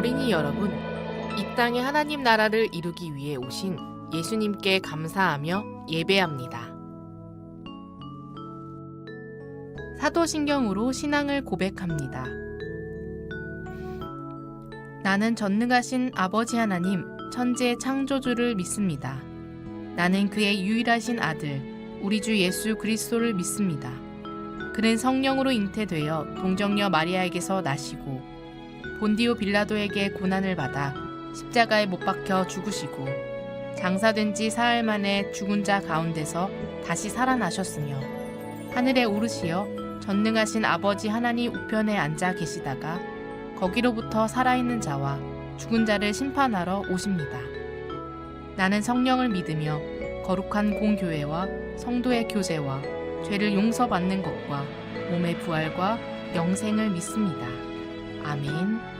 어린이 여러분, 이 땅에 하나님 나라를 이루기 위해 오신 예수님께 감사하며 예배합니다. 사도신경으로 신앙을 고백합니다. 나는 전능하신 아버지 하나님, 천지의 창조주를 믿습니다. 나는 그의 유일하신 아들, 우리 주 예수 그리스도를 믿습니다. 그는 성령으로 잉태되어 동정녀 마리아에게서 나시고 본디오 빌라도에게 고난을 받아 십자가에 못 박혀 죽으시고 장사된 지 사흘 만에 죽은 자 가운데서 다시 살아나셨으며 하늘에 오르시어 전능하신 아버지 하나님 우편에 앉아 계시다가 거기로부터 살아있는 자와 죽은 자를 심판하러 오십니다. 나는 성령을 믿으며 거룩한 공교회와 성도의 교제와 죄를 용서받는 것과 몸의 부활과 영생을 믿습니다. 아멘.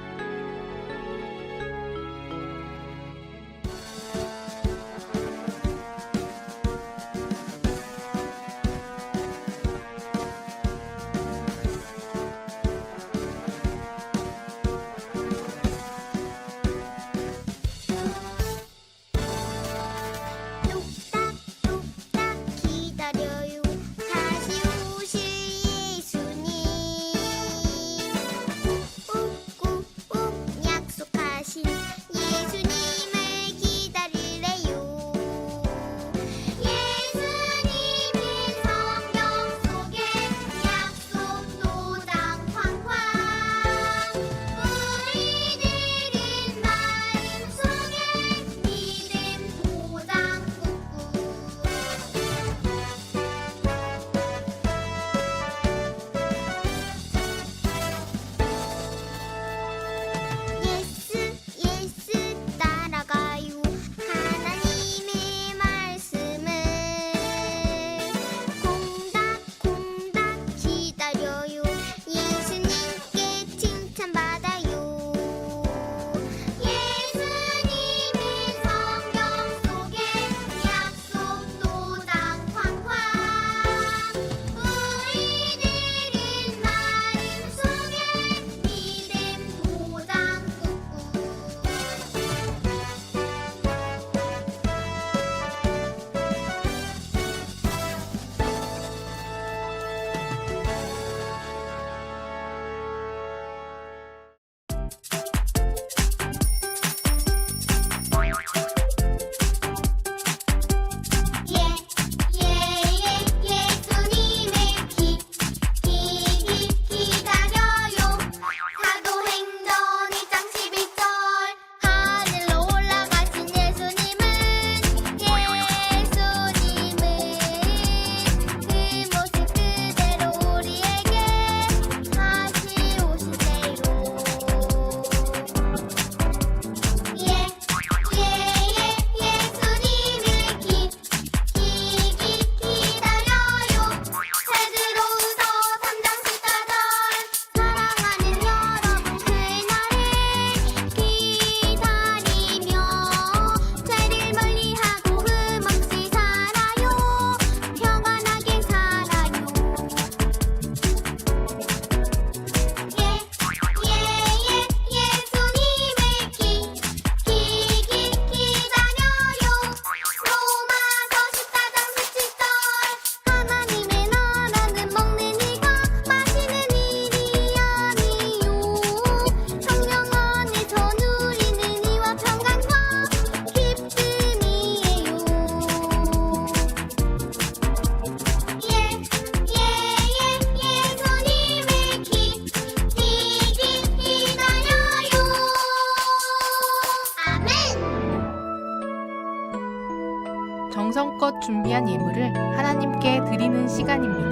정성껏 준비한 예물을 하나님께 드리는 시간입니다.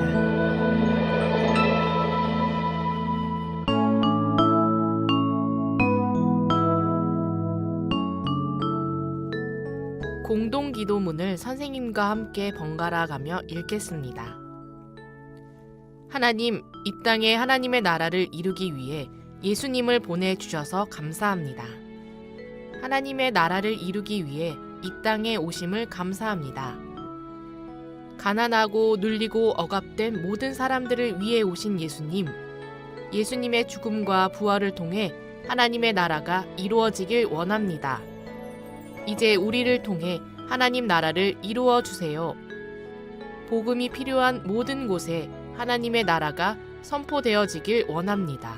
공동기도문을 선생님과 함께 번갈아 가며 읽겠습니다. 하나님, 이 땅에 하나님의 나라를 이루기 위해 예수님을 보내주셔서 감사합니다. 하나님의 나라를 이루기 위해 이 땅에 오심을 감사합니다. 가난하고 눌리고 억압된 모든 사람들을 위해 오신 예수님, 예수님의 죽음과 부활을 통해 하나님의 나라가 이루어지길 원합니다. 이제 우리를 통해 하나님 나라를 이루어 주세요. 복음이 필요한 모든 곳에 하나님의 나라가 선포되어지길 원합니다.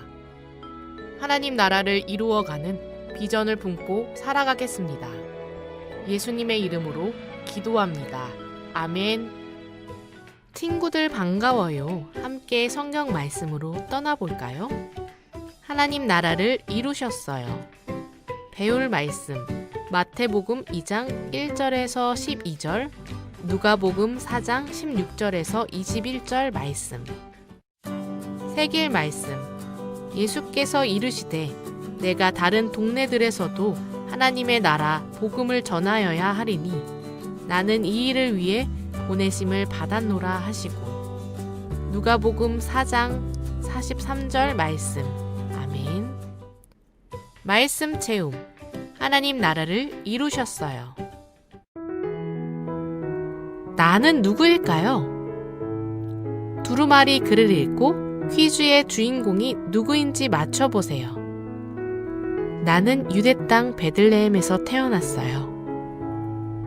하나님 나라를 이루어가는 비전을 품고 살아가겠습니다. 예수님의 이름으로 기도합니다. 아멘. 친구들 반가워요. 함께 성경 말씀으로 떠나볼까요? 하나님 나라를 이루셨어요. 배울 말씀 마태복음 2장 1절에서 12절, 누가복음 4장 16절에서 21절 말씀. 새길 말씀. 예수께서 이르시되 내가 다른 동네들에서도 하나님의 나라 복음을 전하여야 하리니 나는 이 일을 위해 보내심을 받았노라 하시고. 누가복음 4장 43절 말씀. 아멘. 말씀 체험. 하나님 나라를 이루셨어요. 나는 누구일까요? 두루마리 글을 읽고 퀴즈의 주인공이 누구인지 맞춰보세요. 나는 유대 땅 베들레헴에서 태어났어요.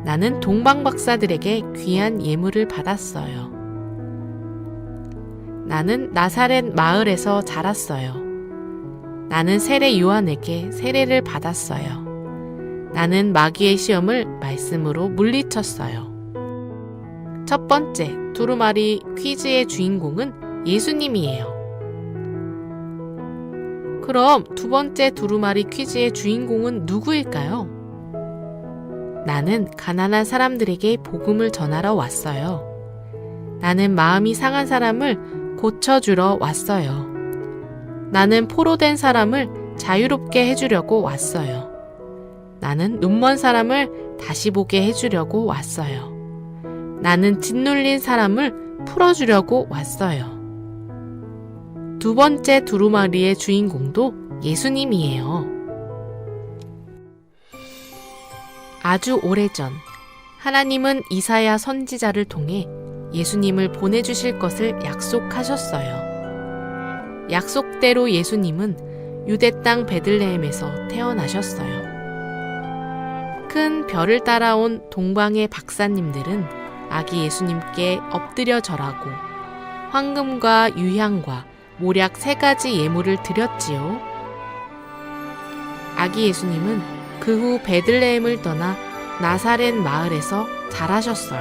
나는 동방박사들에게 귀한 예물을 받았어요. 나는 나사렛 마을에서 자랐어요. 나는 세례 요한에게 세례를 받았어요. 나는 마귀의 시험을 말씀으로 물리쳤어요. 첫 번째 두루마리 퀴즈의 주인공은 예수님이에요. 그럼 두 번째 두루마리 퀴즈의 주인공은 누구일까요? 나는 가난한 사람들에게 복음을 전하러 왔어요. 나는 마음이 상한 사람을 고쳐주러 왔어요. 나는 포로된 사람을 자유롭게 해주려고 왔어요. 나는 눈먼 사람을 다시 보게 해주려고 왔어요. 나는 짓눌린 사람을 풀어주려고 왔어요. 두 번째 두루마리의 주인공도 예수님이에요. 아주 오래전 하나님은 이사야 선지자를 통해 예수님을 보내주실 것을 약속하셨어요. 약속대로 예수님은 유대 땅 베들레헴에서 태어나셨어요. 큰 별을 따라온 동방의 박사님들은 아기 예수님께 엎드려 절하고 황금과 유향과 모략 3가지 예물을 드렸지요. 아기 예수님은 그 후 베들레헴을 떠나 나사렛 마을에서 자라셨어요.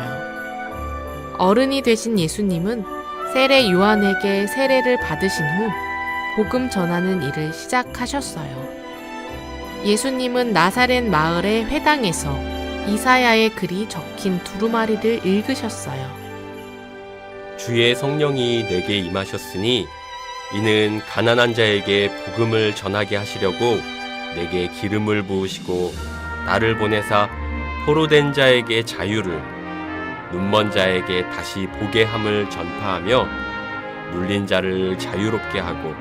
어른이 되신 예수님은 세례 요한에게 세례를 받으신 후 복음 전하는 일을 시작하셨어요. 예수님은 나사렛 마을의 회당에서 이사야의 글이 적힌 두루마리를 읽으셨어요. 주의 성령이 내게 임하셨으니 이는 가난한 자에게 복음을 전하게 하시려고 내게 기름을 부으시고 나를 보내사 포로된 자에게 자유를, 눈먼 자에게 다시 보게 함을 전파하며 눌린 자를 자유롭게 하고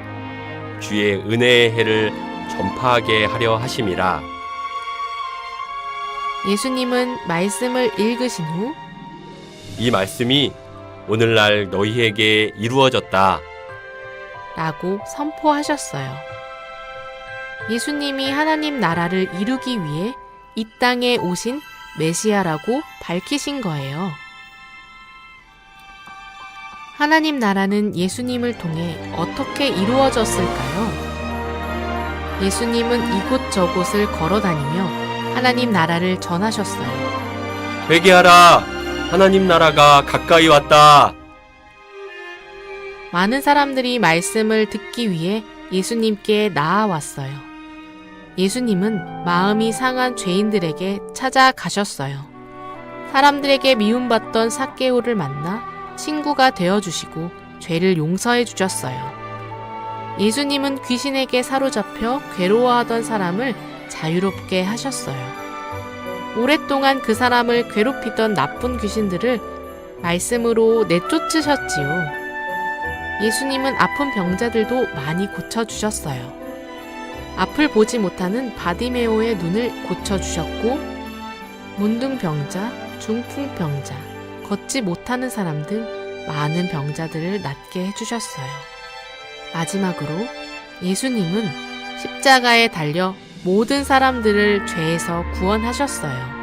주의 은혜의 해를 전파하게 하려 하심이라. 예수님은 말씀을 읽으신 후 이 말씀이 오늘날 너희에게 이루어졌다 라고 선포하셨어요. 예수님이 하나님 나라를 이루기 위해 이 땅에 오신 메시아라고 밝히신 거예요. 하나님 나라는 예수님을 통해 어떻게 이루어졌을까요? 예수님은 이곳저곳을 걸어다니며 하나님 나라를 전하셨어요. 회개하라! 하나님 나라가 가까이 왔다! 많은 사람들이 말씀을 듣기 위해 예수님께 나아왔어요. 예수님은 마음이 상한 죄인들에게 찾아가셨어요. 사람들에게 미움받던 삭개오를 만나 친구가 되어주시고 죄를 용서해 주셨어요. 예수님은 귀신에게 사로잡혀 괴로워하던 사람을 자유롭게 하셨어요. 오랫동안 그 사람을 괴롭히던 나쁜 귀신들을 말씀으로 내쫓으셨지요. 예수님은 아픈 병자들도 많이 고쳐주셨어요. 앞을 보지 못하는 바디메오의 눈을 고쳐주셨고, 문둥병자, 중풍병자, 걷지 못하는 사람들 많은 병자들을 낫게 해주셨어요. 마지막으로 예수님은 십자가에 달려 모든 사람들을 죄에서 구원하셨어요.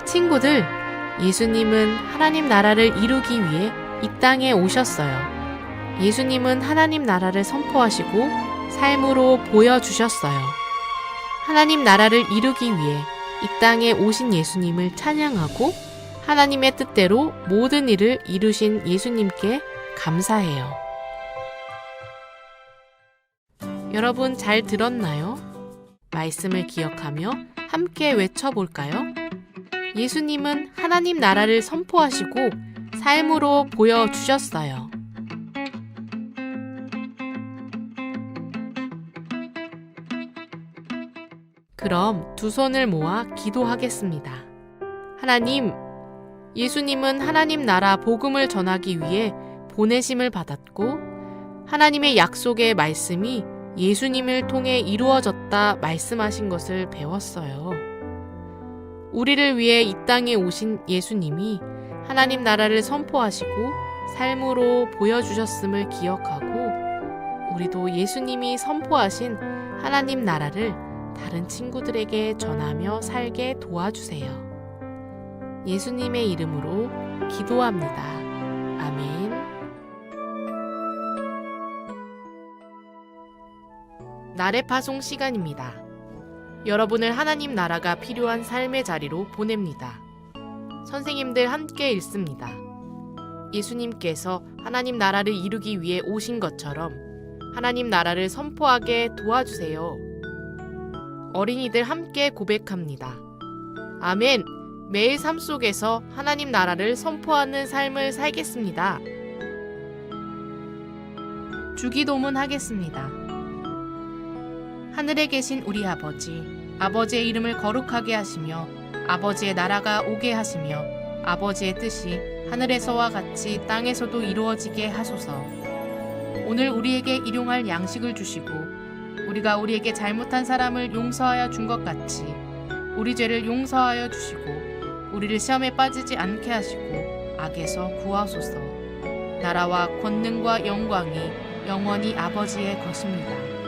친구들, 예수님은 하나님 나라를 이루기 위해 이 땅에 오셨어요. 예수님은 하나님 나라를 선포하시고 삶으로 보여주셨어요. 하나님 나라를 이루기 위해 이 땅에 오신 예수님을 찬양하고 하나님의 뜻대로 모든 일을 이루신 예수님께 감사해요. 여러분 잘 들었나요? 말씀을 기억하며 함께 외쳐볼까요? 예수님은 하나님 나라를 선포하시고 삶으로 보여주셨어요. 그럼 두 손을 모아 기도하겠습니다. 하나님, 예수님은 하나님 나라 복음을 전하기 위해 보내심을 받았고 하나님의 약속의 말씀이 예수님을 통해 이루어졌다 말씀하신 것을 배웠어요. 우리를 위해 이 땅에 오신 예수님이 하나님 나라를 선포하시고 삶으로 보여주셨음을 기억하고 우리도 예수님이 선포하신 하나님 나라를 다른 친구들에게 전하며 살게 도와주세요. 예수님의 이름으로 기도합니다. 아멘. 나래 파송 시간입니다. 여러분을 하나님 나라가 필요한 삶의 자리로 보냅니다. 선생님들 함께 읽습니다. 예수님께서 하나님 나라를 이루기 위해 오신 것처럼 하나님 나라를 선포하게 도와주세요. 어린이들 함께 고백합니다. 아멘. 매일 삶 속에서 하나님 나라를 선포하는 삶을 살겠습니다. 주기도문 하겠습니다. 하늘에 계신 우리 아버지, 아버지의 이름을 거룩하게 하시며 아버지의 나라가 오게 하시며 아버지의 뜻이 하늘에서와 같이 땅에서도 이루어지게 하소서. 오늘 우리에게 일용할 양식을 주시고 우리가 우리에게 잘못한 사람을 용서하여 준 것 같이 우리 죄를 용서하여 주시고 우리를 시험에 빠지지 않게 하시고 악에서 구하소서. 나라와 권능과 영광이 영원히 아버지의 것입니다.